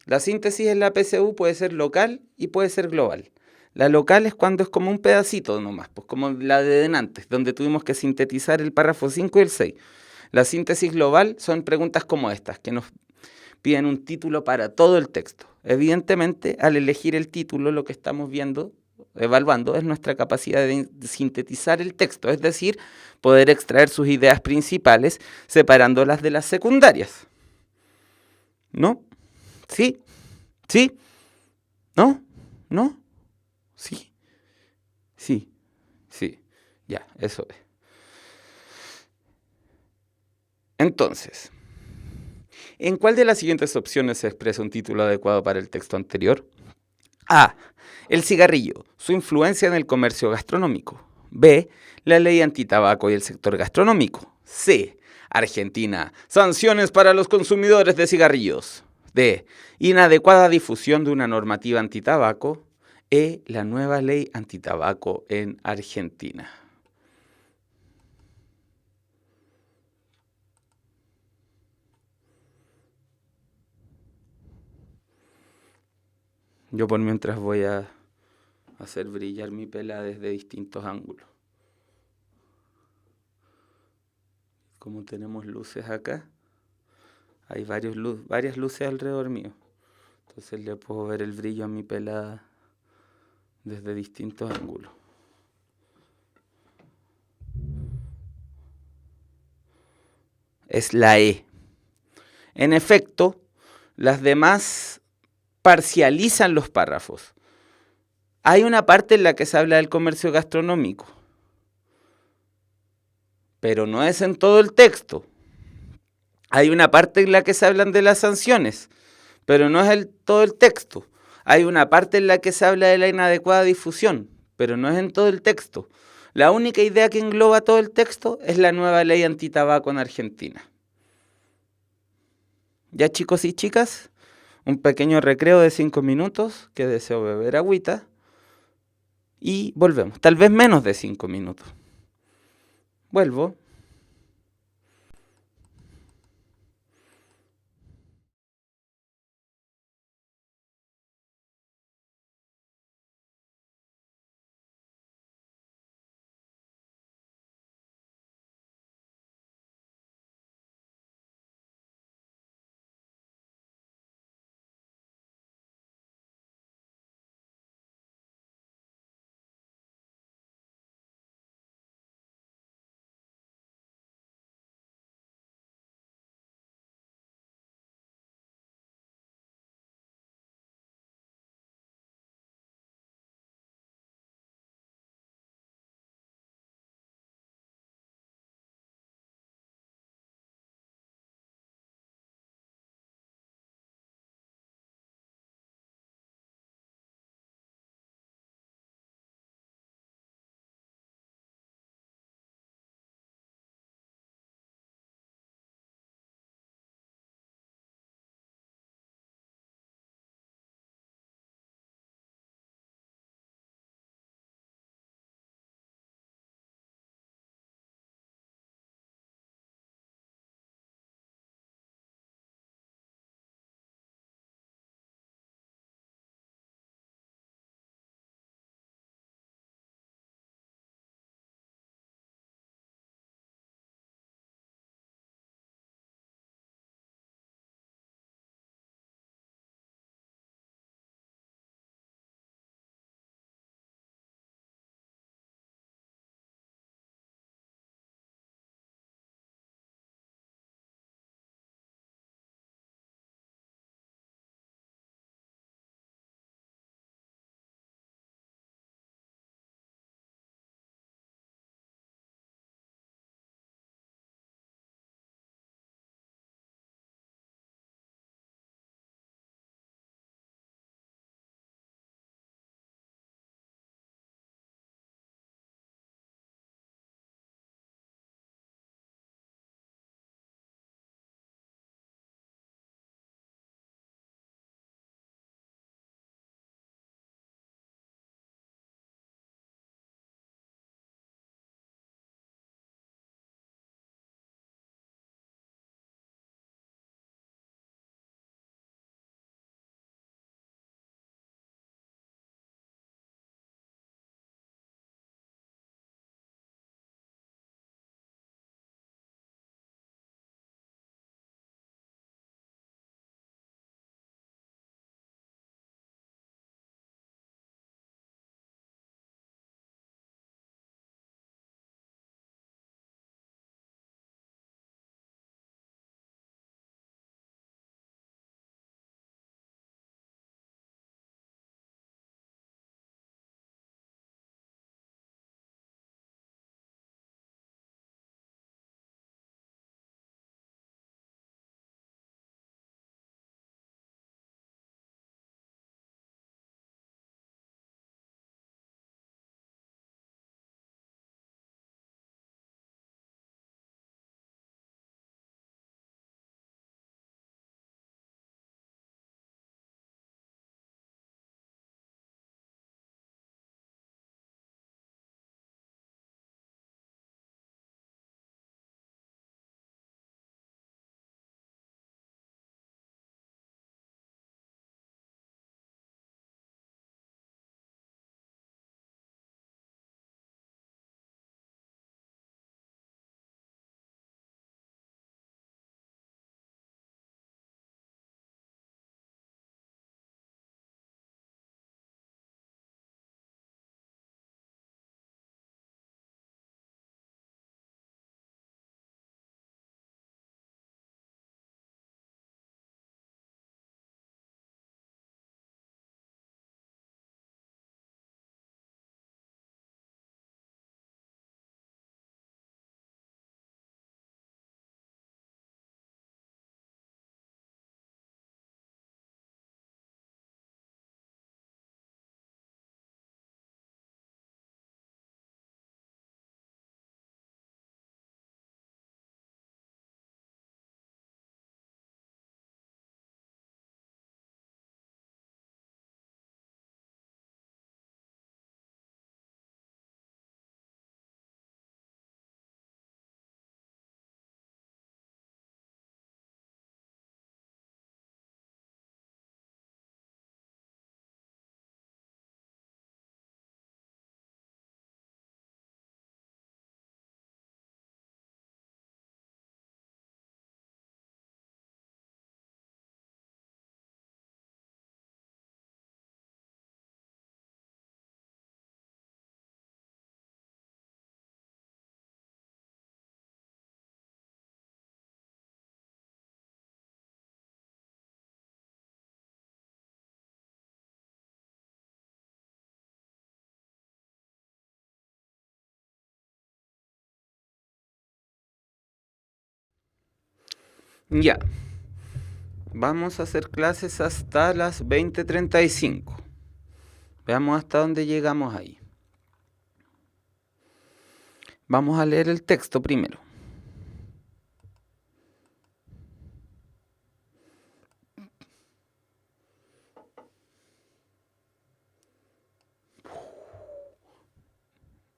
La síntesis en la PSU puede ser local y puede ser global. La local es cuando es como un pedacito nomás, pues como la de delante, donde tuvimos que sintetizar el párrafo 5 y el 6. La síntesis global son preguntas como estas, que nos piden un título para todo el texto. Evidentemente, al elegir el título, lo que estamos viendo, evaluando, es nuestra capacidad de sintetizar el texto, es decir, poder extraer sus ideas principales separándolas de las secundarias. ¿No? ¿Sí? ¿Sí? ¿No? ¿No? ¿Sí? Sí. Sí. Ya, eso es. Entonces, ¿en cuál de las siguientes opciones se expresa un título adecuado para el texto anterior? A. El cigarrillo, su influencia en el comercio gastronómico. B. La ley antitabaco y el sector gastronómico. C. Argentina, sanciones para los consumidores de cigarrillos. D. Inadecuada difusión de una normativa antitabaco. E. La nueva ley antitabaco en Argentina. Yo por mientras voy a hacer brillar mi pela desde distintos ángulos. Como tenemos luces acá, hay varias luces alrededor mío. Entonces le puedo ver el brillo a mi pela desde distintos ángulos. Es la E. En efecto, las demás parcializan los párrafos. Hay una parte en la que se habla del comercio gastronómico, pero no es en todo el texto. Hay una parte en la que se hablan de las sanciones, pero no es todo el texto. Hay una parte en la que se habla de la inadecuada difusión, pero no es en todo el texto. La única idea que engloba todo el texto es la nueva ley antitabaco en Argentina. Ya, chicos y chicas, un pequeño recreo de 5 minutos, que deseo beber agüita, y volvemos. Tal vez menos de 5 minutos. Vuelvo. Ya, vamos a hacer clases hasta las 20:35. Veamos hasta dónde llegamos ahí. Vamos a leer el texto primero.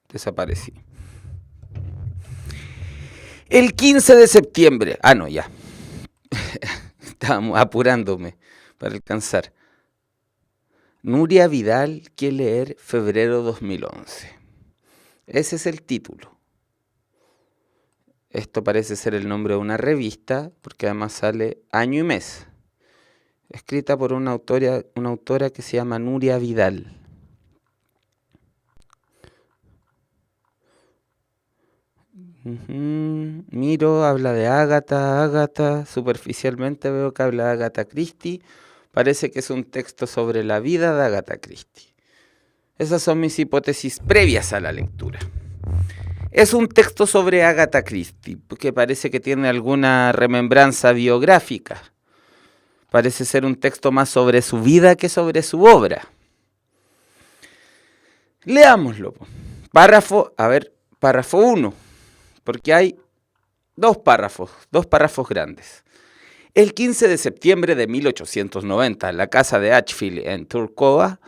Desaparecí. El 15 de septiembre. No, ya. Estábamos apurándome para alcanzar. Nuria Vidal quiere leer febrero 2011. Ese es el título. Esto parece ser el nombre de una revista, porque además sale año y mes. Escrita por una autora que se llama Nuria Vidal. Miro, habla de Ágata. Superficialmente veo que habla de Agatha Christie. Parece que es un texto sobre la vida de Agatha Christie. Esas son mis hipótesis previas a la lectura. Es un texto sobre Agatha Christie, que parece que tiene alguna remembranza biográfica. Parece ser un texto más sobre su vida que sobre su obra. Leámoslo. Párrafo 1, porque hay dos párrafos grandes. El 15 de septiembre de 1890, en la casa de Ashfield en Turcoa,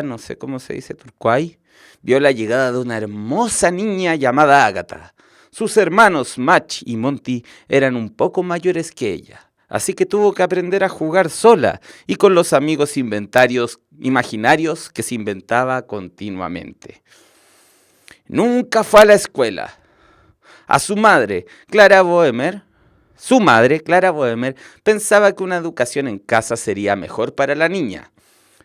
no sé cómo se dice, Turquay, vio la llegada de una hermosa niña llamada Agatha. Sus hermanos Match y Monty eran un poco mayores que ella, así que tuvo que aprender a jugar sola y con los amigos imaginarios que se inventaba continuamente. Nunca fue a la escuela. A su madre, Clara Boehmer, pensaba que una educación en casa sería mejor para la niña.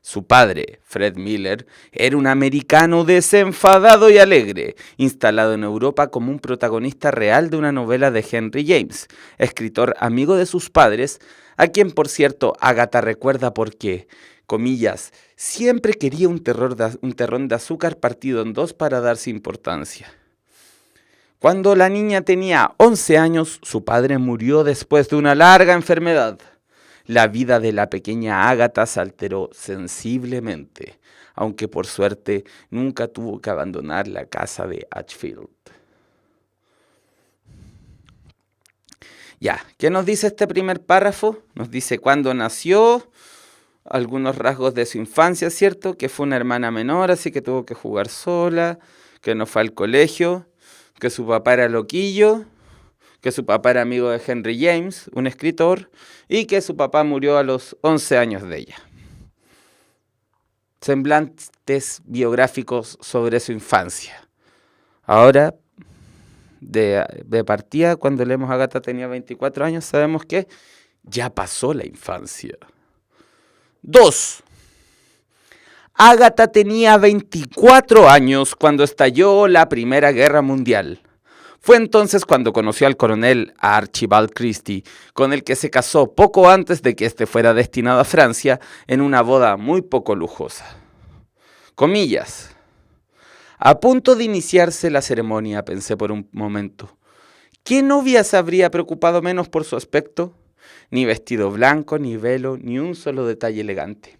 Su padre, Fred Miller, era un americano desenfadado y alegre, instalado en Europa como un protagonista real de una novela de Henry James, escritor amigo de sus padres, a quien, por cierto, Agatha recuerda porque, comillas, siempre quería un terrón de azúcar partido en dos para darse importancia. Cuando la niña tenía 11 años, su padre murió después de una larga enfermedad. La vida de la pequeña Agatha se alteró sensiblemente, aunque por suerte nunca tuvo que abandonar la casa de Ashfield. Ya, ¿qué nos dice este primer párrafo? Nos dice cuándo nació, algunos rasgos de su infancia, ¿cierto? Que fue una hermana menor, así que tuvo que jugar sola, que no fue al colegio, que su papá era loquillo, que su papá era amigo de Henry James, un escritor, y que su papá murió a los 11 años de ella. Semblantes biográficos sobre su infancia. Ahora, de partida, cuando leemos a Agatha tenía 24 años, sabemos que ya pasó la infancia. 2. Agatha tenía 24 años cuando estalló la Primera Guerra Mundial. Fue entonces cuando conoció al coronel Archibald Christie, con el que se casó poco antes de que éste fuera destinado a Francia en una boda muy poco lujosa. Comillas. A punto de iniciarse la ceremonia, pensé por un momento. ¿Qué novia se habría preocupado menos por su aspecto? Ni vestido blanco, ni velo, ni un solo detalle elegante.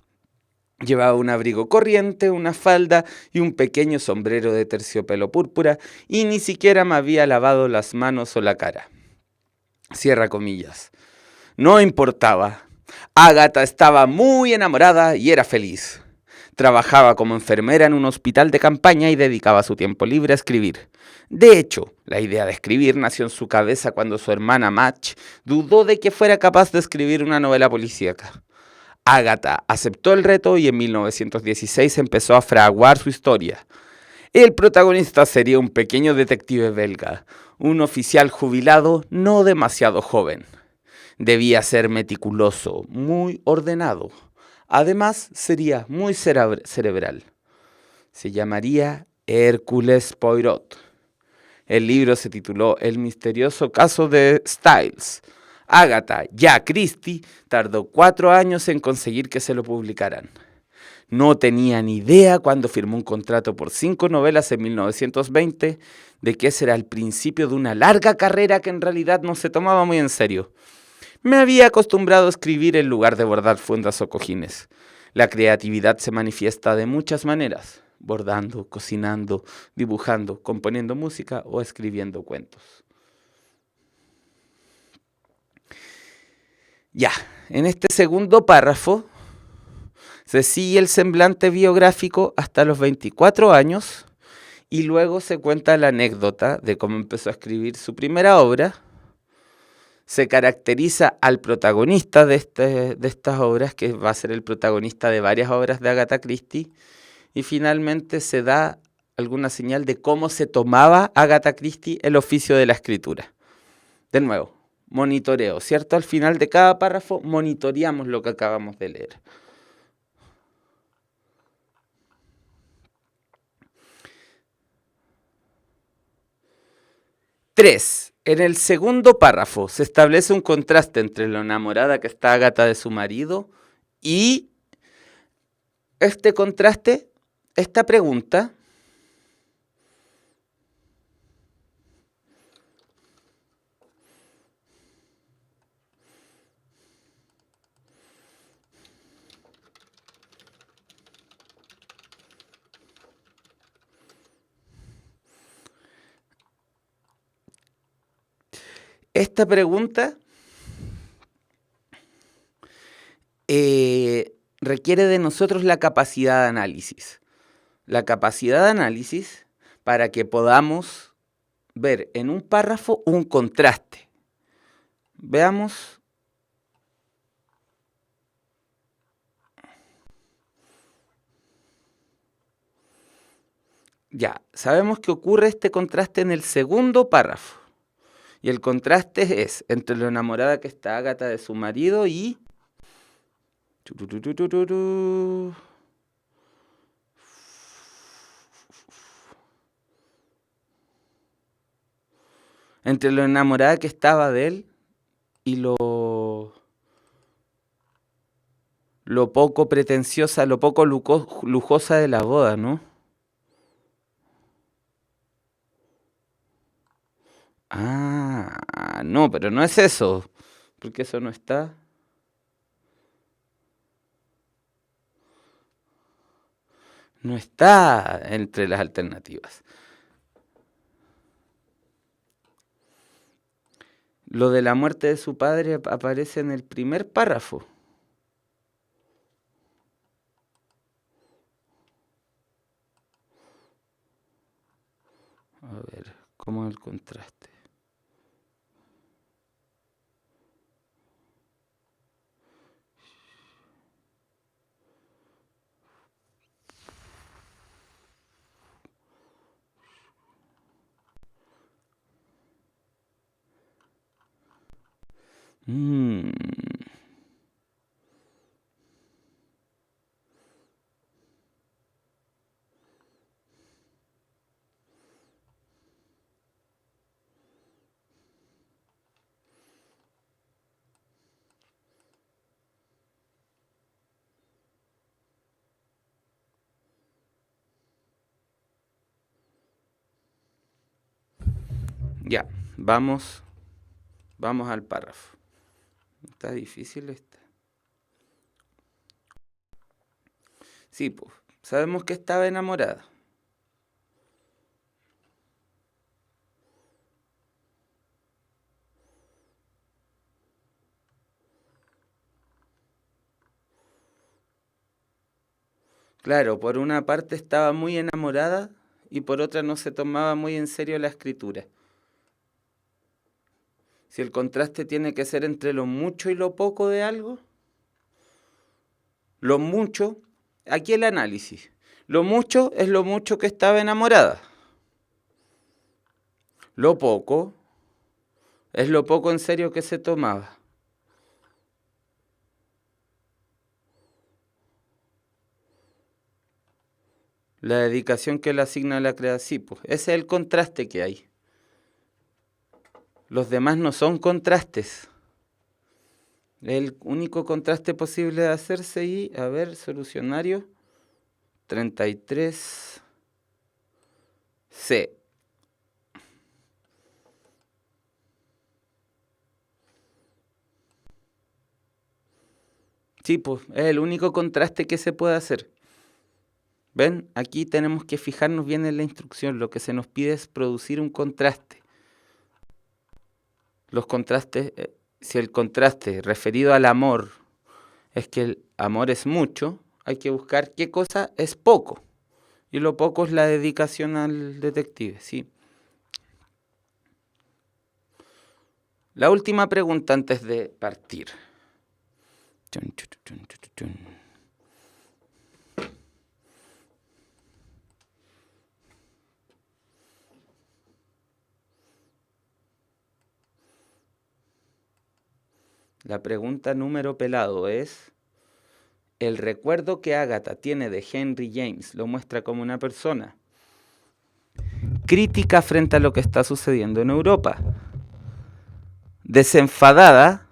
Llevaba un abrigo corriente, una falda y un pequeño sombrero de terciopelo púrpura, y ni siquiera me había lavado las manos o la cara. Cierra comillas. No importaba. Agatha estaba muy enamorada y era feliz. Trabajaba como enfermera en un hospital de campaña y dedicaba su tiempo libre a escribir. De hecho, la idea de escribir nació en su cabeza cuando su hermana Madge dudó de que fuera capaz de escribir una novela policíaca. Agatha aceptó el reto y en 1916 empezó a fraguar su historia. El protagonista sería un pequeño detective belga, un oficial jubilado no demasiado joven. Debía ser meticuloso, muy ordenado. Además, sería muy cerebral. Se llamaría Hércules Poirot. El libro se tituló El misterioso caso de Styles. Agatha, ya Christie, tardó 4 años en conseguir que se lo publicaran. No tenía ni idea cuando firmó un contrato por 5 novelas en 1920 de que ese era el principio de una larga carrera que en realidad no se tomaba muy en serio. Me había acostumbrado a escribir en lugar de bordar fundas o cojines. La creatividad se manifiesta de muchas maneras: bordando, cocinando, dibujando, componiendo música o escribiendo cuentos. Ya, en este segundo párrafo se sigue el semblante biográfico hasta los 24 años y luego se cuenta la anécdota de cómo empezó a escribir su primera obra. Se caracteriza al protagonista de estas obras, que va a ser el protagonista de varias obras de Agatha Christie, y finalmente se da alguna señal de cómo se tomaba Agatha Christie el oficio de la escritura. De nuevo, monitoreo, ¿cierto? Al final de cada párrafo monitoreamos lo que acabamos de leer. Tres. En el segundo párrafo se establece un contraste entre lo enamorada que está Agatha de su marido y este contraste, esta pregunta, requiere de nosotros la capacidad de análisis. La capacidad de análisis para que podamos ver en un párrafo un contraste. Veamos. Ya, sabemos que ocurre este contraste en el segundo párrafo. Y el contraste es entre lo enamorada que está Agatha de su marido y... entre lo enamorada que estaba de él y lo poco pretenciosa, lo poco lujosa de la boda, ¿no? Ah, no, pero no es eso, porque eso no está. No está entre las alternativas. Lo de la muerte de su padre aparece en el primer párrafo. A ver, ¿cómo es el contraste? Ya, vamos al párrafo. Está difícil esta. Sí, pues, sabemos que estaba enamorada. Claro, por una parte estaba muy enamorada y por otra no se tomaba muy en serio la escritura. Si el contraste tiene que ser entre lo mucho y lo poco de algo, lo mucho, aquí el análisis, lo mucho es lo mucho que estaba enamorada. Lo poco es lo poco en serio que se tomaba. La dedicación que le asigna a la creación, pues, ese es el contraste que hay. Los demás no son contrastes. El único contraste posible de hacerse y, a ver, solucionario. 33C. Sí, pues es el único contraste que se puede hacer. ¿Ven? Aquí tenemos que fijarnos bien en la instrucción. Lo que se nos pide es producir un contraste. Los contrastes, si el contraste referido al amor es que el amor es mucho, hay que buscar qué cosa es poco. Y lo poco es la dedicación al detective, ¿sí? La última pregunta antes de partir. La pregunta número pelado es: el recuerdo que Ágata tiene de Henry James lo muestra como una persona crítica frente a lo que está sucediendo en Europa, desenfadada,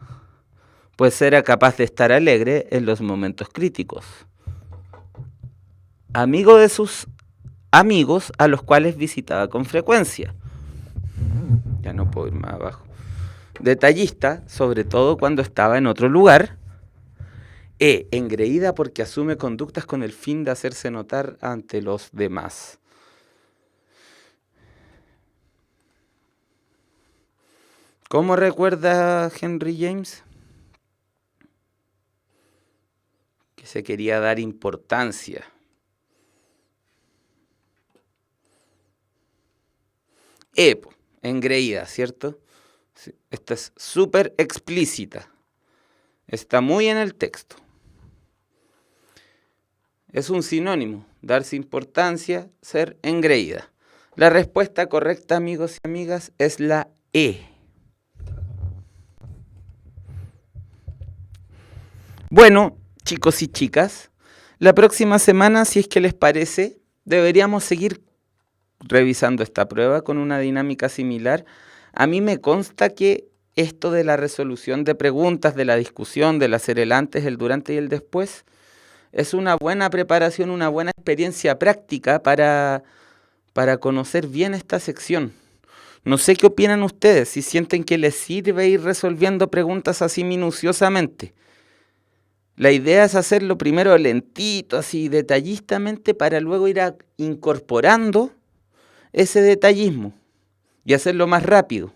pues era capaz de estar alegre en los momentos críticos, amigo de sus amigos a los cuales visitaba con frecuencia. Ya no puedo ir más abajo. Detallista, sobre todo cuando estaba en otro lugar. Engreída porque asume conductas con el fin de hacerse notar ante los demás. ¿Cómo recuerda Henry James? Que se quería dar importancia. Engreída, ¿cierto? Sí, esta es súper explícita. Está muy en el texto. Es un sinónimo, darse importancia, ser engreída. La respuesta correcta, amigos y amigas, es la E. Bueno, chicos y chicas, la próxima semana, si es que les parece, deberíamos seguir revisando esta prueba con una dinámica similar. A mí me consta que esto de la resolución de preguntas, de la discusión, del hacer el antes, el durante y el después, es una buena preparación, una buena experiencia práctica para conocer bien esta sección. No sé qué opinan ustedes, si sienten que les sirve ir resolviendo preguntas así minuciosamente. La idea es hacerlo primero lentito, así detallistamente, para luego ir incorporando ese detallismo y hacerlo más rápido.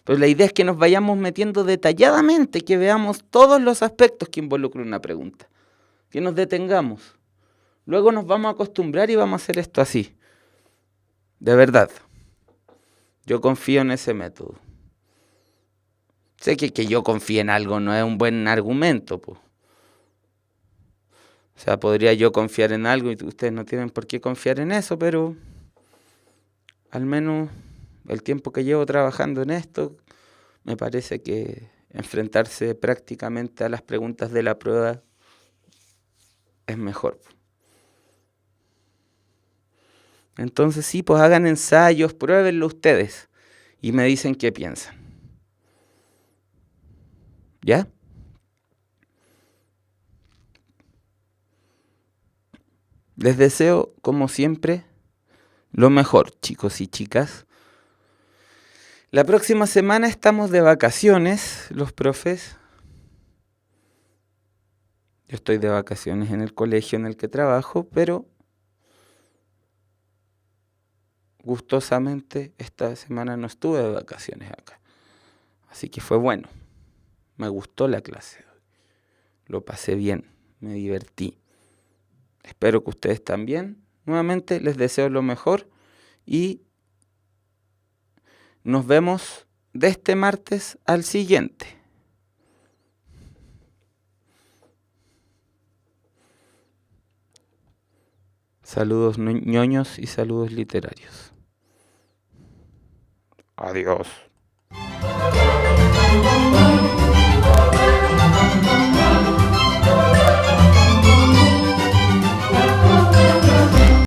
Pues la idea es que nos vayamos metiendo detalladamente, que veamos todos los aspectos que involucra una pregunta, que nos detengamos. Luego nos vamos a acostumbrar y vamos a hacer esto así. De verdad, yo confío en ese método. Sé que yo confíe en algo no es un buen argumento, pues. O sea, podría yo confiar en algo y ustedes no tienen por qué confiar en eso, pero al menos el tiempo que llevo trabajando en esto, me parece que enfrentarse prácticamente a las preguntas de la prueba es mejor. Entonces sí, pues hagan ensayos, pruébenlo ustedes y me dicen qué piensan. ¿Ya? Les deseo, como siempre, lo mejor, chicos y chicas. La próxima semana estamos de vacaciones, los profes. Yo estoy de vacaciones en el colegio en el que trabajo, pero gustosamente esta semana no estuve de vacaciones acá. Así que fue bueno. Me gustó la clase. Lo pasé bien, me divertí. Espero que ustedes también. Nuevamente les deseo lo mejor y nos vemos de este martes al siguiente. Saludos ñoños y saludos literarios. Adiós.